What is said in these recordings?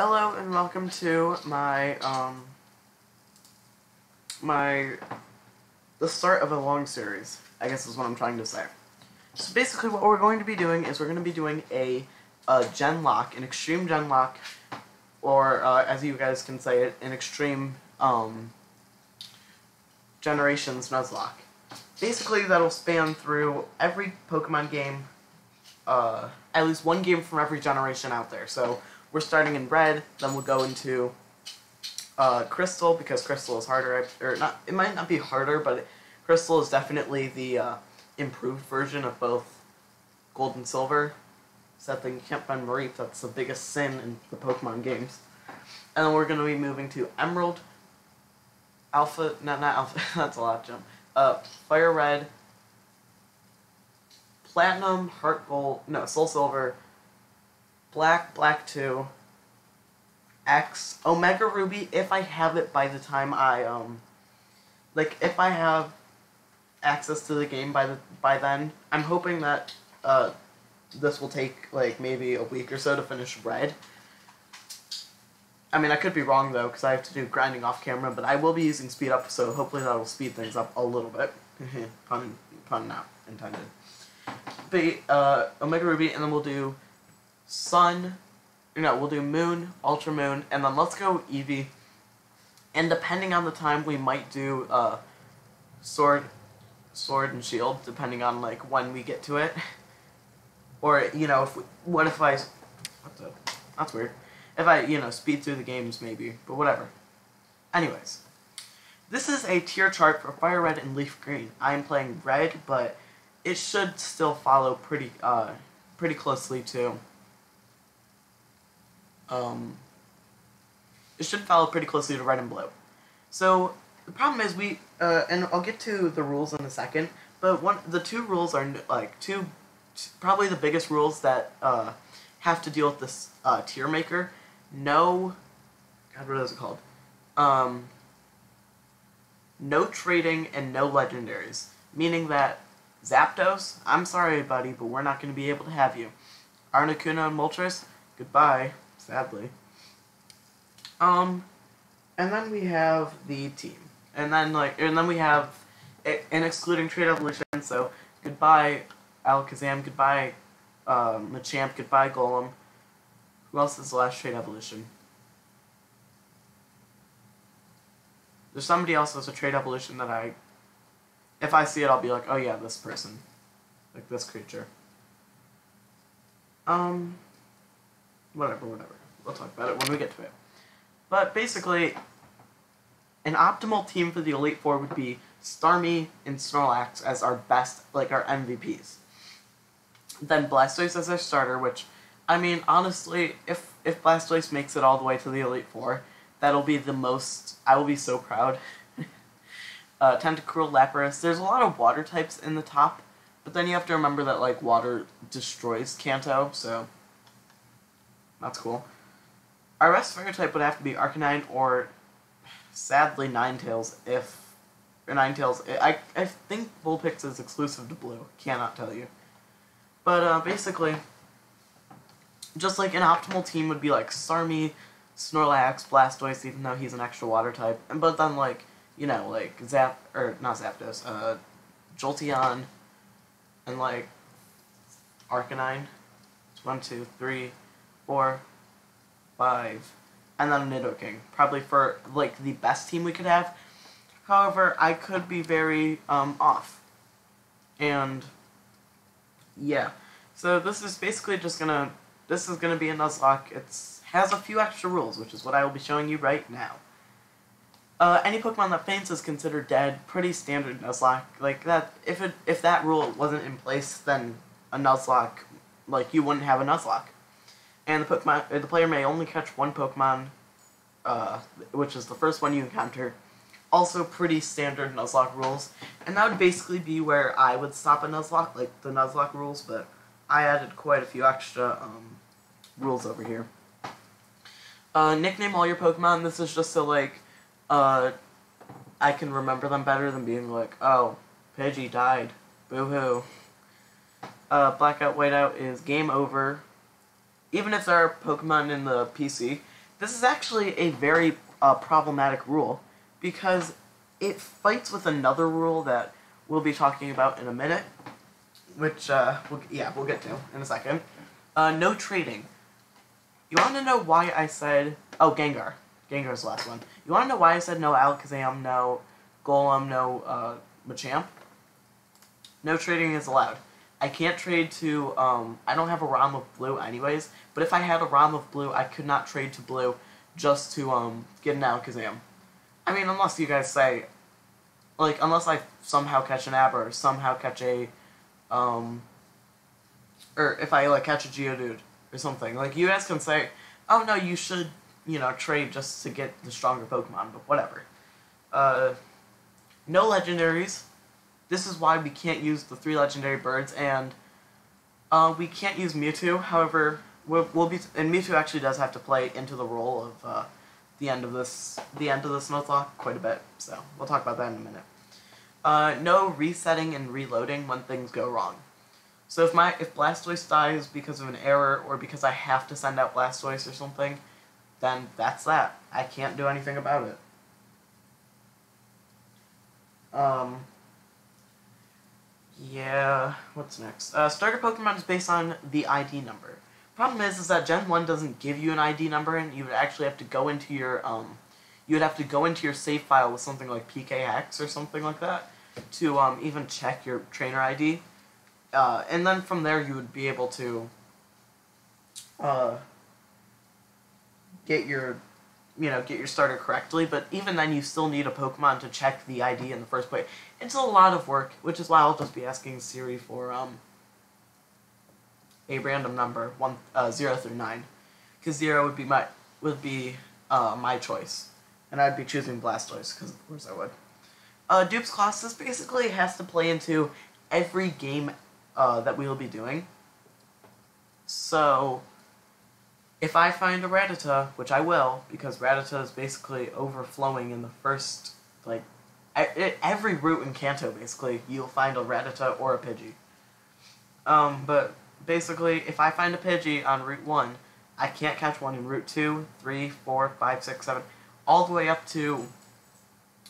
Hello and welcome to the start of a long series, I guess is what I'm trying to say. So basically what we're going to be doing is we're going to be doing a Genlocke, an extreme Genlocke, or as you guys can say it, an extreme Generations Nuzlocke. Basically that'll span through every Pokemon game, at least one game from every generation out there. So we're starting in Red, then we'll go into Crystal, because Crystal is harder, or not. It might not be harder, but Crystal is definitely the improved version of both Gold and Silver. Sad thing, you can't find Mareep. That's the biggest sin in the Pokemon games. And then we're going to be moving to Emerald, Alpha, not Alpha, that's a lot, jump. Fire Red, Platinum, Heart Gold, no, Soul Silver, Black, Black 2, X, Omega Ruby, if I have it by the time I, if I have access to the game by then. I'm hoping that, this will take, maybe a week or so to finish Red. I mean, I could be wrong, though, because I have to do grinding off camera, but I will be using speed up, so hopefully that will speed things up a little bit. Pun not intended. But, Omega Ruby, and then we'll do we'll do Moon, Ultra Moon, and then let's go Eevee. And depending on the time, we might do, Sword and Shield, depending on, when we get to it. Or, that's weird. If I, speed through the games, maybe, but whatever. Anyways, this is a tier chart for Fire Red and Leaf Green. I am playing Red, but it should still follow pretty closely to, it should follow pretty closely to Red and Blue. So, the problem is and I'll get to the rules in a second, but the two rules are, probably the biggest rules that, have to deal with this, tier maker. God, what is it called? No trading and no legendaries. Meaning that Zapdos, I'm sorry buddy, but we're not going to be able to have you. Articuno and Moltres, goodbye, sadly. And then we have the team. And then we have, and excluding Trade Evolution, so goodbye Alakazam, goodbye Machamp, goodbye Golem. Who else is the last Trade Evolution? There's somebody else that's a Trade Evolution that if I see it, I'll be like, oh yeah, this person. Like this creature. Whatever. We'll talk about it when we get to it. But basically, an optimal team for the Elite Four would be Starmie and Snorlax as our best, our MVPs. Then Blastoise as our starter, which, I mean, honestly, if Blastoise makes it all the way to the Elite Four, that'll be the most, I will be so proud. Tentacruel, Lapras, there's a lot of water types in the top, but then you have to remember that, water destroys Kanto, so that's cool. Our best fire type would have to be Arcanine or, sadly, Ninetales, I think Vulpix is exclusive to Blue, cannot tell you. But, basically, just an optimal team would be Starmie, Snorlax, Blastoise, even though he's an extra water type, but then not Zapdos, Jolteon, and Arcanine. It's 1, 2, 3, 4, 5, and then Nidoking. Probably for the best team we could have. However, I could be very off. And yeah. So this is basically just gonna be a Nuzlocke. It has a few extra rules, which is what I will be showing you right now. Any Pokemon that faints is considered dead. Pretty standard Nuzlocke. That, if that rule wasn't in place, then a Nuzlocke, you wouldn't have a Nuzlocke. And the player may only catch one Pokemon, which is the first one you encounter. Also pretty standard Nuzlocke rules. And that would basically be where I would stop a Nuzlocke, the Nuzlocke rules, but I added quite a few extra rules over here. Nickname all your Pokemon. This is just so I can remember them better than being oh, Pidgey died. Boo-hoo. Blackout, Whiteout is game over. Even if there are Pokemon in the PC, This is actually a very problematic rule because it fights with another rule that we'll be talking about in a minute, which, we'll get to in a second. No trading. You want to know why I said... Oh, Gengar. Gengar's the last one. You want to know why I said no Alakazam, no Golem, no Machamp? No trading is allowed. I can't trade to... I don't have a ROM of Blue anyways, but if I had a ROM of Blue, I could not trade to Blue just to get an Alakazam. I mean, unless you guys say... Like, unless I somehow catch an Aber, or somehow catch a... or if I, like, catch a Geodude or something. Like, you guys can say, oh, no, you should, you know, trade just to get the stronger Pokemon, but whatever. No legendaries. This is why we can't use the 3 legendary birds, and we can't use Mewtwo. However, we'll be... And Mewtwo actually does have to play into the role of the end of this Genlocke quite a bit, so we'll talk about that in a minute. No resetting and reloading when things go wrong. So if Blastoise dies because of an error or because I have to send out Blastoise or something, then that's that. I can't do anything about it. Yeah, what's next? Starter Pokemon is based on the ID number. Problem is that Gen 1 doesn't give you an ID number, and you would actually have to go into your, save file with something like PKX or something like that to, even check your trainer ID. And then from there you would be able to, get your starter correctly, but even then you still need a Pokemon to check the ID in the first place. It's a lot of work, which is why I'll just be asking Siri for, a random number, 0 through 9, because 0 would be my choice, and I'd be choosing Blastoise, because of course I would. Dupes class, this basically has to play into every game that we will be doing. So, if I find a Rattata, which I will, because Rattata is basically overflowing in the first, like, every route in Kanto, basically, you'll find a Rattata or a Pidgey. But basically, if I find a Pidgey on Route 1, I can't catch one in Route 2, 3, 4, 5, 6, 7, all the way up to,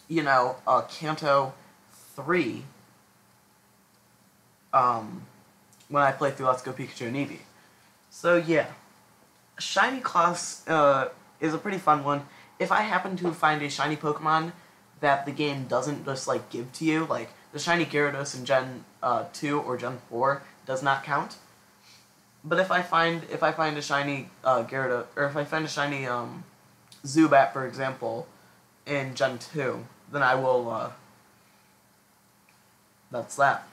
Kanto 3, when I play through Let's Go Pikachu and Eevee. So, yeah. Shiny class is a pretty fun one. If I happen to find a shiny Pokemon that the game doesn't just, like, give to you, like, the shiny Gyarados in Gen 2 or Gen 4 does not count. But if I find a shiny Gyarados, or if I find a shiny Zubat, for example, in Gen 2, then I will, that's that.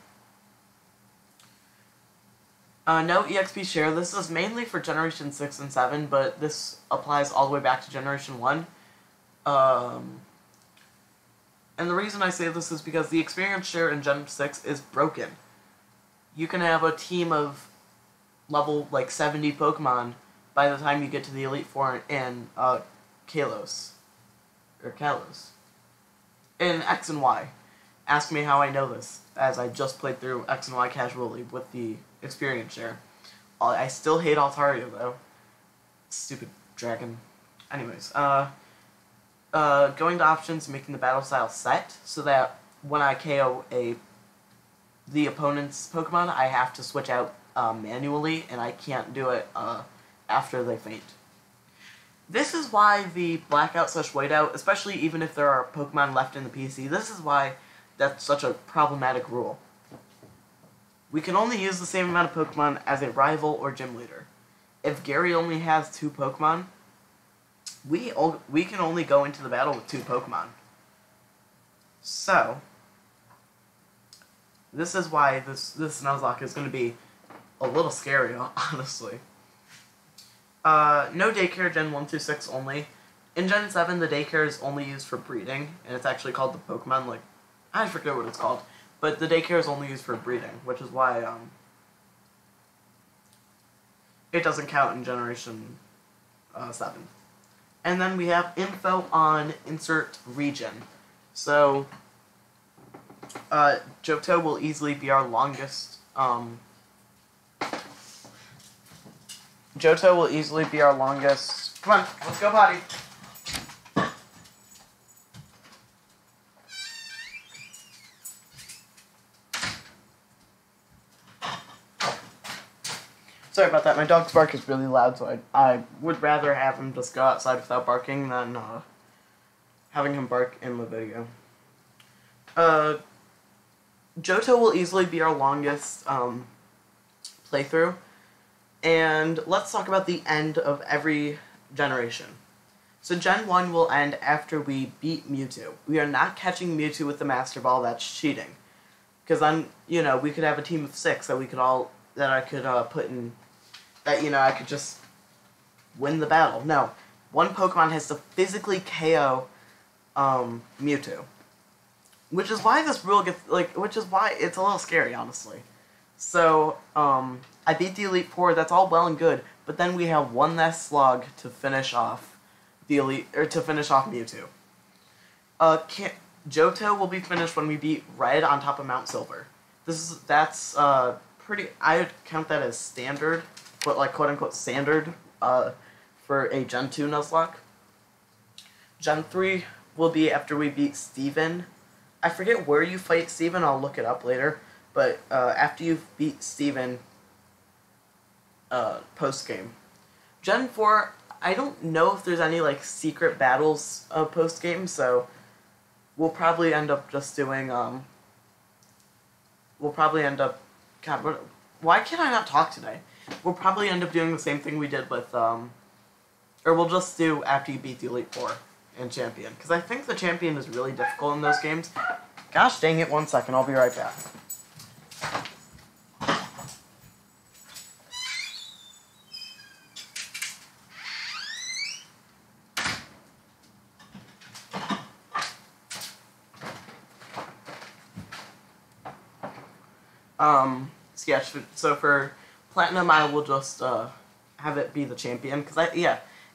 No EXP share. This is mainly for Generation 6 and 7, but this applies all the way back to Generation 1. And the reason I say this is because the experience share in Gen 6 is broken. You can have a team of level, like, 70 Pokemon by the time you get to the Elite Four in Kalos. Or Kalos. In X and Y. Ask me how I know this, as I just played through X and Y casually with the experience share. I still hate Altaria, though. Stupid dragon. Anyways, going to options, making the battle style set, so that when I KO the opponent's Pokemon, I have to switch out manually, and I can't do it after they faint. This is why the blackout/whiteout, especially even if there are Pokemon left in the PC, this is why that's such a problematic rule. We can only use the same amount of Pokemon as a rival or gym leader. If Gary only has 2 Pokemon, we can only go into the battle with 2 Pokemon. So, this is why this Nuzlocke is going to be a little scary, honestly. No daycare Gen 1 through 6 only. In Gen 7, the daycare is only used for breeding, and it's actually called the Pokemon, like, I forget what it's called, but the daycare is only used for breeding, which is why, it doesn't count in Generation 7. And then we have info on insert region. So, Johto will easily be our longest, Johto will easily be our longest Come on, let's go potty. Sorry about that. My dog's bark is really loud, so I would rather have him just go outside without barking than having him bark in the video. Johto will easily be our longest playthrough, and let's talk about the end of every generation. So Gen 1 will end after we beat Mewtwo. We are not catching Mewtwo with the Master Ball. That's cheating. Because then, you know, we could have a team of 6 that we could all, that I could put in, that, you know, I could just win the battle. No. One Pokemon has to physically KO Mewtwo. Which is why this rule gets, which is why it's a little scary, honestly. So, I beat the Elite Four, that's all well and good, but then we have one last slog to finish off the Elite, or to finish off Mewtwo. Johto will be finished when we beat Red on top of Mount Silver. That's pretty, I would count that as standard, but like quote-unquote standard, for a Gen 2 Nuzlocke. Gen 3 will be after we beat Steven. I forget where you fight Steven, I'll look it up later, but after you beat Steven, post-game. Gen 4, I don't know if there's any, like, secret battles post-game, so we'll probably end up just doing, God, why can I not talk today? We'll probably end up doing the same thing we did with, or we'll just do after you beat the Elite Four and Champion, because I think the Champion is really difficult in those games. Gosh dang it, 1 second, I'll be right back. So yeah, so for Platinum, I will just, have it be the Champion, because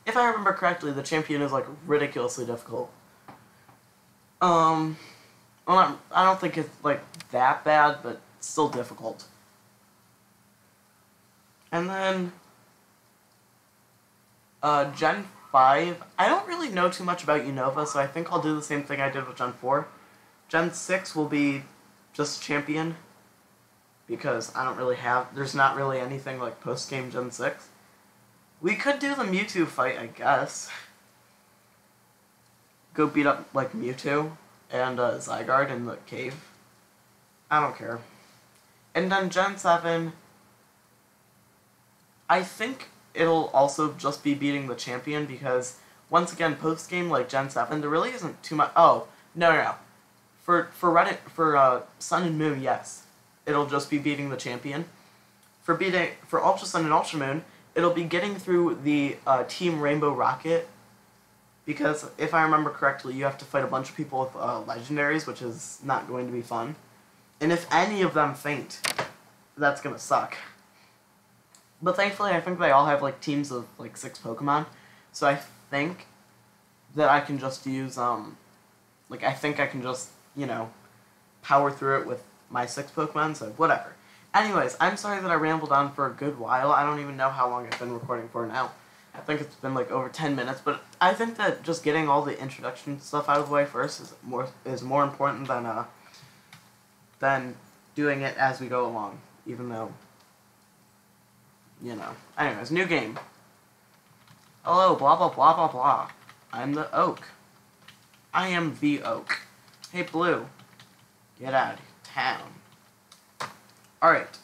if I remember correctly, the Champion is, like, ridiculously difficult. Well, I don't think it's, like, that bad, but still difficult. And then, Gen 5, I don't really know too much about Unova, so I think I'll do the same thing I did with Gen 4. Gen 6 will be just Champion, because I don't really have, there's not really anything like post-game Gen 6. We could do the Mewtwo fight, I guess. Go beat up, like, Mewtwo and Zygarde in the cave. I don't care. And then Gen 7, I think it'll also just be beating the Champion, because, once again, post-game, like Gen 7, there really isn't too much, oh, no. For Sun and Moon, yes. It'll just be beating the Champion. For Ultra Sun and Ultra Moon, it'll be getting through the Team Rainbow Rocket, because if I remember correctly, you have to fight a bunch of people with legendaries, which is not going to be fun. And if any of them faint, that's gonna suck. But thankfully, I think they all have like teams of like 6 Pokemon, so I think that I can just use I think I can just, you know, power through it with my 6 Pokemon, so whatever. Anyways, I'm sorry that I rambled on for a good while. I don't even know how long I've been recording for now. I think it's been like over 10 minutes, but I think that just getting all the introduction stuff out of the way first is more important than doing it as we go along, even though, you know. Anyways, new game. Hello, blah blah blah blah blah. I'm the Oak. I am the Oak. Hey, Blue. Get out of town. Alright.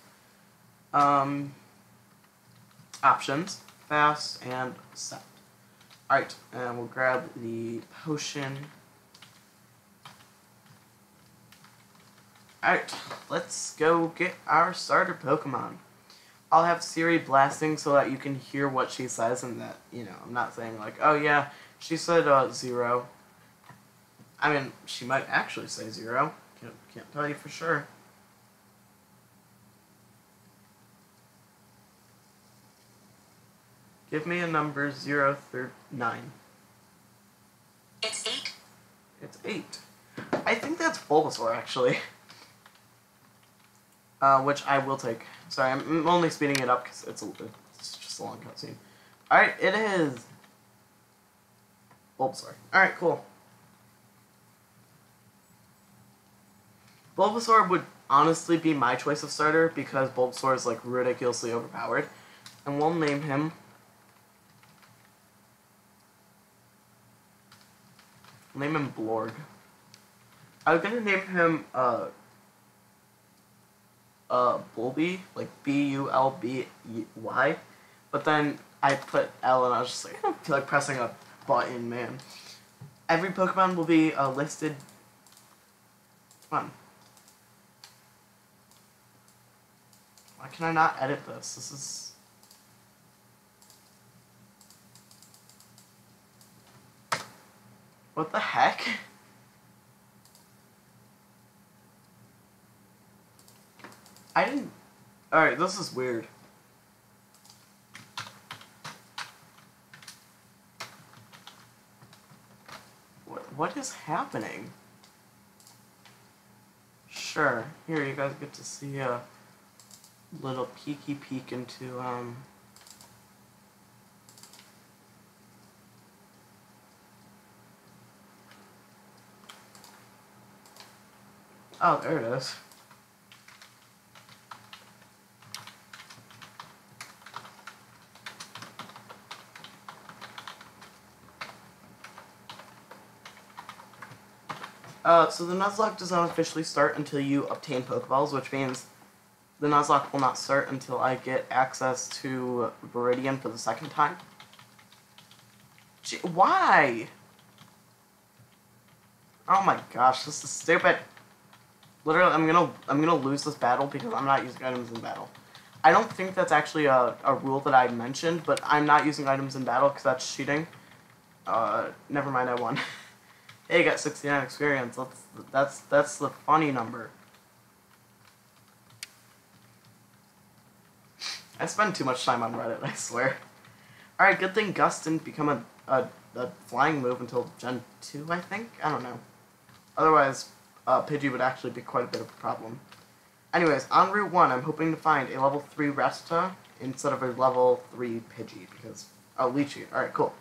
Options. Fast and set. Alright, and we'll grab the potion. Alright, let's go get our starter Pokemon. I'll have Siri blasting so that you can hear what she says and that, you know, I'm not saying like, oh yeah, she said 0. I mean, she might actually say 0. Can't tell you for sure. Give me a number 0 through 9. It's 8. It's 8. I think that's Bulbasaur, actually. Which I will take. Sorry, I'm only speeding it up because it's just a long cutscene. Alright, it is Bulbasaur. Alright, cool. Bulbasaur would honestly be my choice of starter because Bulbasaur is like ridiculously overpowered. And we'll name him... We'll name him Blorg. I was gonna name him, Bulby, like B-U-L-B-Y, but then I put L and I was just like, I don't feel like pressing a button, man. Every Pokemon will be, listed... Come on. Why can I not edit this? This is... What the heck? I didn't... Alright, this is weird. What is happening? Sure. Here, you guys get to see a little peeky peek into, Oh, there it is. So the Nuzlocke does not officially start until you obtain Pokeballs, which means the Nuzlocke will not start until I get access to Viridian for the second time. Gee, why? Oh my gosh, this is stupid. Literally, I'm gonna lose this battle because I'm not using items in battle. I don't think that's actually a rule that I mentioned, but I'm not using items in battle because that's cheating. Never mind, I won. Hey, you got 69 experience. That's the funny number. I spend too much time on Reddit, I swear. Alright, good thing Gust didn't become a flying move until Gen 2, I think? I don't know. Otherwise, Pidgey would actually be quite a bit of a problem. Anyways, on Route 1, I'm hoping to find a level 3 Rattata instead of a level 3 Pidgey, because... Oh, Lychee. Alright, cool.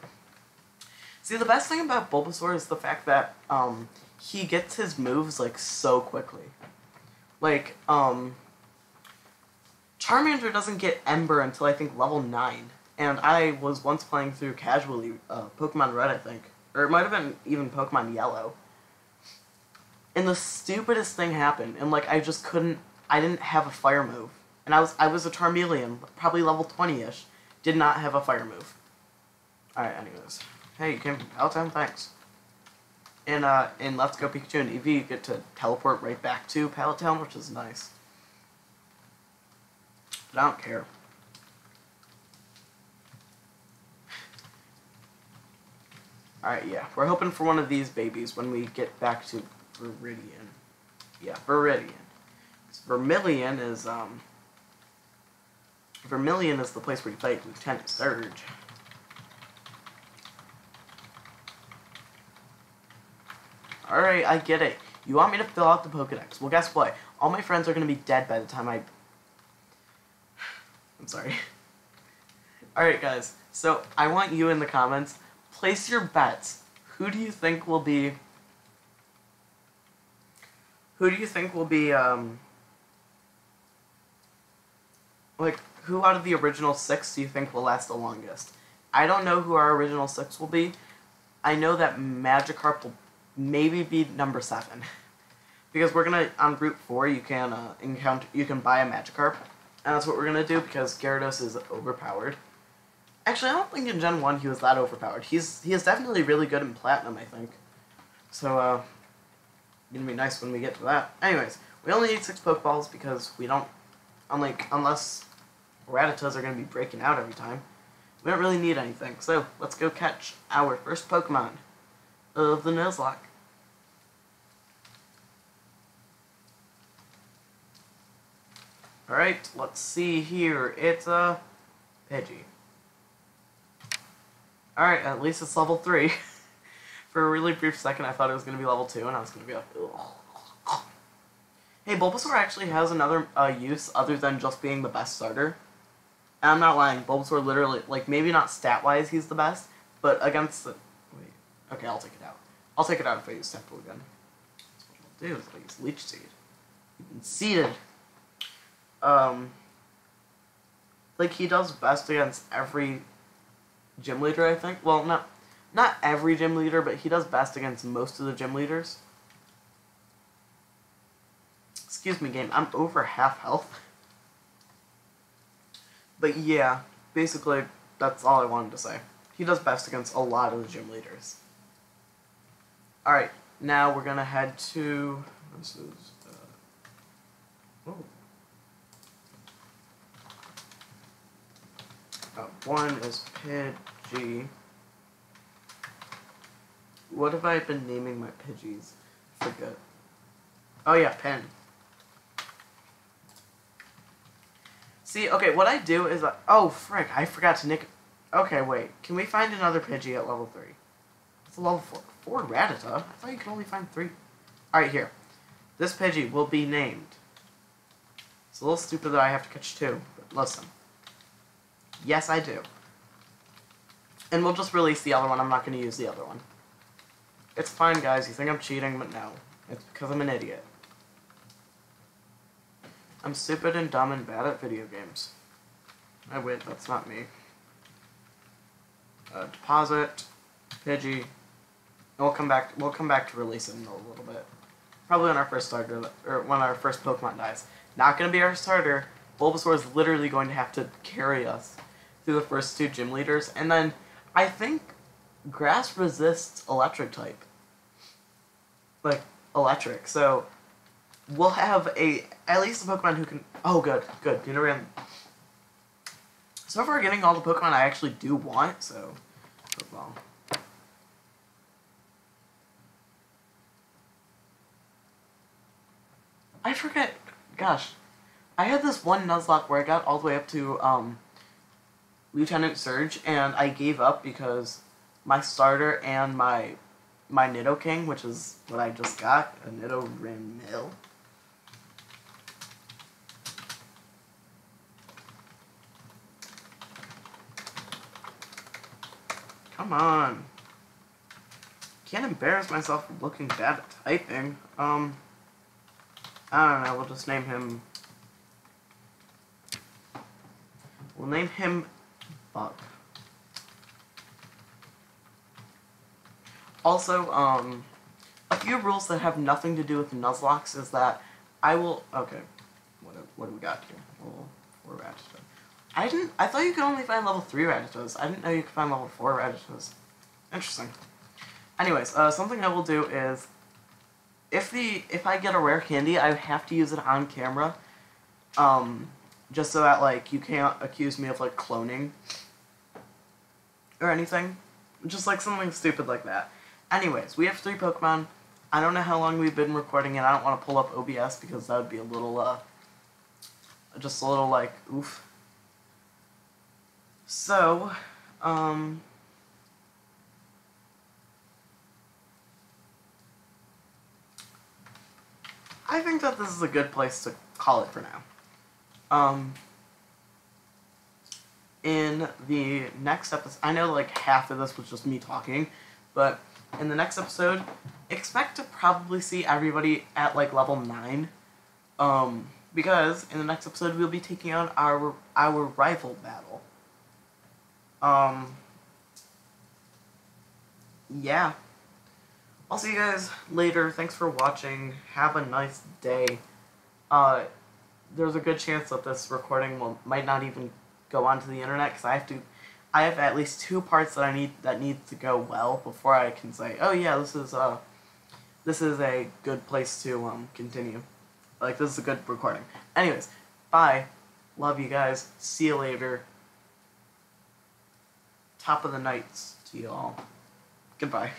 See, the best thing about Bulbasaur is the fact that, he gets his moves, like, so quickly. Like, Charmander doesn't get Ember until, I think, level 9. And I was once playing through casually, Pokemon Red, I think. Or it might have been even Pokemon Yellow. And the stupidest thing happened, and, like, I didn't have a fire move. And I was a Charmeleon, probably level 20-ish, did not have a fire move. Alright, anyways. Hey, you came from Palatown? Thanks. And in Let's Go Pikachu and Eevee, you get to teleport right back to Palatown, which is nice. But I don't care. Alright, yeah. We're hoping for one of these babies when we get back to Viridian. Yeah, Viridian. Vermilion is the place where you fight Lieutenant Surge. Alright, I get it. You want me to fill out the Pokedex. Well, guess what? All my friends are going to be dead by the time I'm sorry. Alright, guys. So, I want you in the comments. Place your bets. Who do you think will be... like, who out of the original 6 do you think will last the longest? I don't know who our original 6 will be. I know that Magikarp will maybe be number 7. Because we're gonna, on Route 4, you can buy a Magikarp. And that's what we're gonna do because Gyarados is overpowered. Actually, I don't think in Gen 1 he was that overpowered. He is definitely really good in Platinum, I think. So, gonna be nice when we get to that. Anyways, we only need 6 Pokeballs because we don't, unless Rattatas are gonna be breaking out every time, we don't really need anything. So, let's go catch our first Pokemon of the Nuzlocke. Alright, let's see here. It's a Pidgey. Alright, at least it's level 3. For a really brief second, I thought it was going to be level 2, and I was going to be like, ugh. Hey, Bulbasaur actually has another use other than just being the best starter. And I'm not lying, Bulbasaur literally, like, maybe not stat-wise he's the best, but against the... Wait, Okay, I'll take it out. I'll take it out if I use Temple again. That's what I'll do, is I'll use Leech Seed. You've been seeded. Like, he does best against every gym leader, I think. Well, not every gym leader, but he does best against most of the gym leaders. Excuse me, game. I'm over half health. But yeah, basically, that's all I wanted to say. He does best against a lot of the gym leaders. Alright, now we're gonna head to... This is... one is Pidgey. What have I been naming my Pidgeys? I forget. Oh yeah, Pen. See, okay, what I do is... oh, frick, I forgot to nick... Okay, wait. Can we find another Pidgey at level 3? It's a level 4. 4 Rattata? I thought you could only find 3. Alright, here. This Pidgey will be named. It's a little stupid that I have to catch 2, but listen. Yes, I do. And we'll just release the other one. I'm not going to use the other one. It's fine, guys. You think I'm cheating, but no. It's because I'm an idiot. I'm stupid and dumb and bad at video games. I wait, that's not me. Deposit, Pidgey. And we'll come back to release it in a little bit. Probably when our first starter, or when our first Pokemon dies. Not going to be our starter. Bulbasaur is literally going to have to carry us through the first 2 gym leaders, and then I think Grass resists electric type. Like, electric, so we'll have at least a Pokemon who can... Oh, good. You know, we're gonna... So far, we're getting all the Pokemon I actually do want, so... well. I forget... Gosh. I had this one Nuzlocke where I got all the way up to, Lieutenant Surge, and I gave up because my starter and my Nidoking, which is what I just got, a Nidoran. Come on. Can't embarrass myself for looking bad at typing. I don't know, we'll just name him... We'll name him Bug. Also, a few rules that have nothing to do with Nuzlocks is that I will... Okay, what do we got here? Level 4 Rattata. I thought you could only find level 3 Rattatas. I didn't know you could find level 4 Rattatas. Interesting. Anyways, something I will do is... If I get a rare candy, I have to use it on camera. Just so that, like, you can't accuse me of, like, cloning. Or anything. Just, like, something stupid like that. Anyways, we have 3 Pokemon. I don't know how long we've been recording, and I don't want to pull up OBS because that would be a little, just a little, like, oof. So, I think that this is a good place to call it for now. In the next episode, I know like half of this was just me talking, but in the next episode, expect to probably see everybody at like level 9, because in the next episode we'll be taking on our rival battle. Yeah. I'll see you guys later. Thanks for watching. Have a nice day. There's a good chance that this recording might not even go onto the internet because I have at least 2 parts that need to go well before I can say, oh yeah, this is a good place to continue. Like, this is a good recording. Anyways, bye. Love you guys. See you later. Top of the nights to you all. Goodbye.